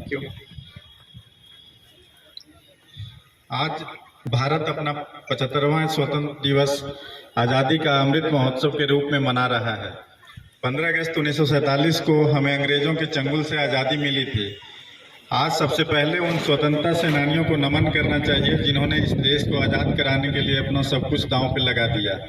Thank you. आज भारत अपना 75वां स्वतंत्र दिवस आज़ादी का अमृत महोत्सव के रूप में मना रहा है। 15 अगस्त 1947 को हमें अंग्रेजों के चंगुल से आज़ादी मिली थी। आज सबसे पहले उन स्वतंत्रता सेनानियों को नमन करना चाहिए जिन्होंने इस देश को आज़ाद कराने के लिए अपना सब कुछ दांव पे लगा दिया।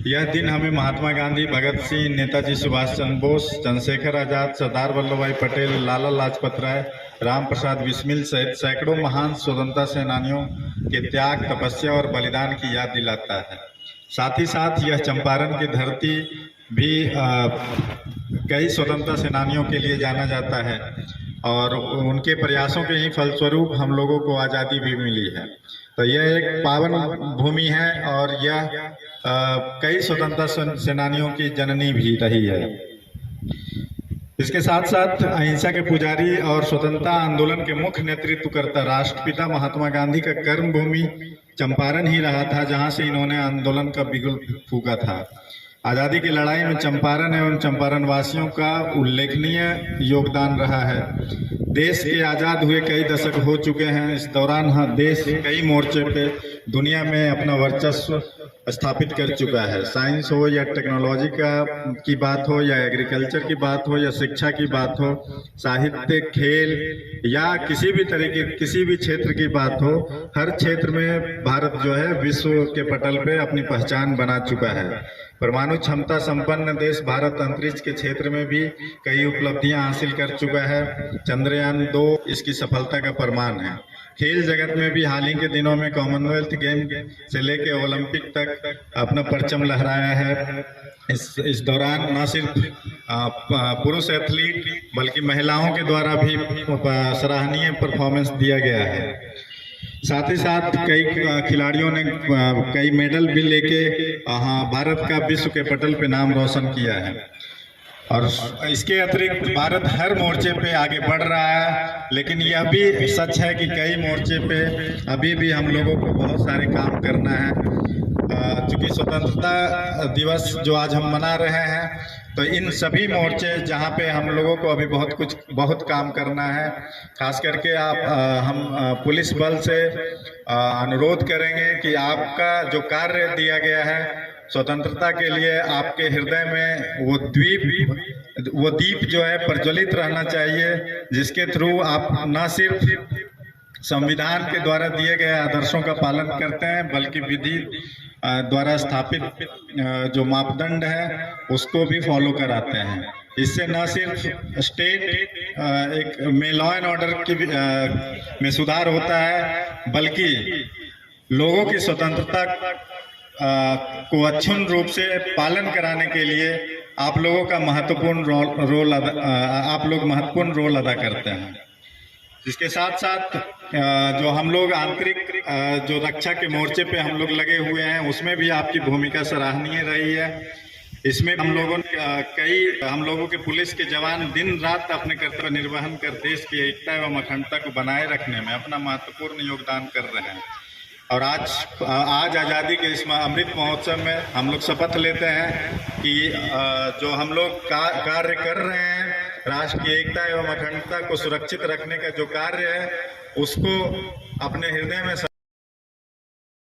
यह दिन हमें महात्मा गांधी, भगत सिंह, नेताजी सुभाष चंद्र बोस, चंद्रशेखर आजाद, सरदार वल्लभ भाई पटेल, लाला लाजपत राय, राम प्रसाद बिस्मिल सहित सैकड़ों महान स्वतंत्रता सेनानियों के त्याग, तपस्या और बलिदान की याद दिलाता है। साथ ही साथ यह चंपारण की धरती भी कई स्वतंत्रता सेनानियों के लिए जाना जाता है और उनके प्रयासों के ही फलस्वरूप हम लोगों को आज़ादी भी मिली है। तो यह एक पावन भूमि है और यह कई स्वतंत्रता सेनानियों की जननी भी रही है। इसके साथ साथ अहिंसा के पुजारी और स्वतंत्रता आंदोलन के मुख्य नेतृत्वकर्ता राष्ट्रपिता महात्मा गांधी का कर्म भूमि चंपारण ही रहा था, जहां से इन्होंने आंदोलन का बिगुल फूंका था। आज़ादी की लड़ाई में चंपारण एवं चंपारण वासियों का उल्लेखनीय योगदान रहा है। देश के आज़ाद हुए कई दशक हो चुके हैं। इस दौरान देश कई मोर्चे पे दुनिया में अपना वर्चस्व स्थापित कर चुका है। साइंस हो या टेक्नोलॉजी की बात हो या एग्रीकल्चर की बात हो या शिक्षा की बात हो, साहित्य, खेल या किसी भी तरीके किसी भी क्षेत्र की बात हो, हर क्षेत्र में भारत जो है विश्व के पटल पे अपनी पहचान बना चुका है। परमाणु क्षमता संपन्न देश भारत अंतरिक्ष के क्षेत्र में भी कई उपलब्धियां हासिल कर चुका है। चंद्रयान 2 इसकी सफलता का प्रमाण है। खेल जगत में भी हाल ही के दिनों में कॉमनवेल्थ गेम से लेकर ओलंपिक तक अपना परचम लहराया है। इस दौरान न सिर्फ पुरुष एथलीट बल्कि महिलाओं के द्वारा भी सराहनीय परफॉर्मेंस दिया गया है। साथ ही साथ कई खिलाड़ियों ने कई मेडल भी लेके भारत का विश्व के पटल पे नाम रोशन किया है। और इसके अतिरिक्त भारत हर मोर्चे पे आगे बढ़ रहा है, लेकिन यह भी सच है कि कई मोर्चे पे अभी भी हम लोगों को बहुत सारे काम करना है। चूँकि स्वतंत्रता दिवस जो आज हम मना रहे हैं, तो इन सभी मोर्चे जहाँ पे हम लोगों को अभी बहुत काम करना है। खास करके हम पुलिस बल से अनुरोध करेंगे कि आपका जो कार्य दिया गया है स्वतंत्रता के लिए, आपके हृदय में वो दीप जो है प्रज्वलित रहना चाहिए, जिसके थ्रू आप न सिर्फ संविधान के द्वारा दिए गए आदर्शों का पालन करते हैं, बल्कि विधि द्वारा स्थापित जो मापदंड है उसको भी फॉलो कराते हैं। इससे न सिर्फ स्टेट में लॉ एंड ऑर्डर में सुधार होता है, बल्कि लोगों की स्वतंत्रता को अक्षुण्ण रूप से पालन कराने के लिए आप लोगों का महत्वपूर्ण रोल अदा करते हैं। इसके साथ साथ जो हम लोग आंतरिक जो रक्षा के मोर्चे पे हम लोग लगे हुए हैं, उसमें भी आपकी भूमिका सराहनीय रही है। इसमें हम लोगों के पुलिस के जवान दिन रात अपने कर्तव्य निर्वहन कर देश की एकता एवं अखंडता को बनाए रखने में अपना महत्वपूर्ण योगदान कर रहे हैं। और आज आज़ादी के इस अमृत महोत्सव में हम लोग शपथ लेते हैं कि जो हम लोग कार्य कर रहे हैं, राष्ट्र की एकता एवं अखंडता को सुरक्षित रखने का जो कार्य है, उसको अपने हृदय में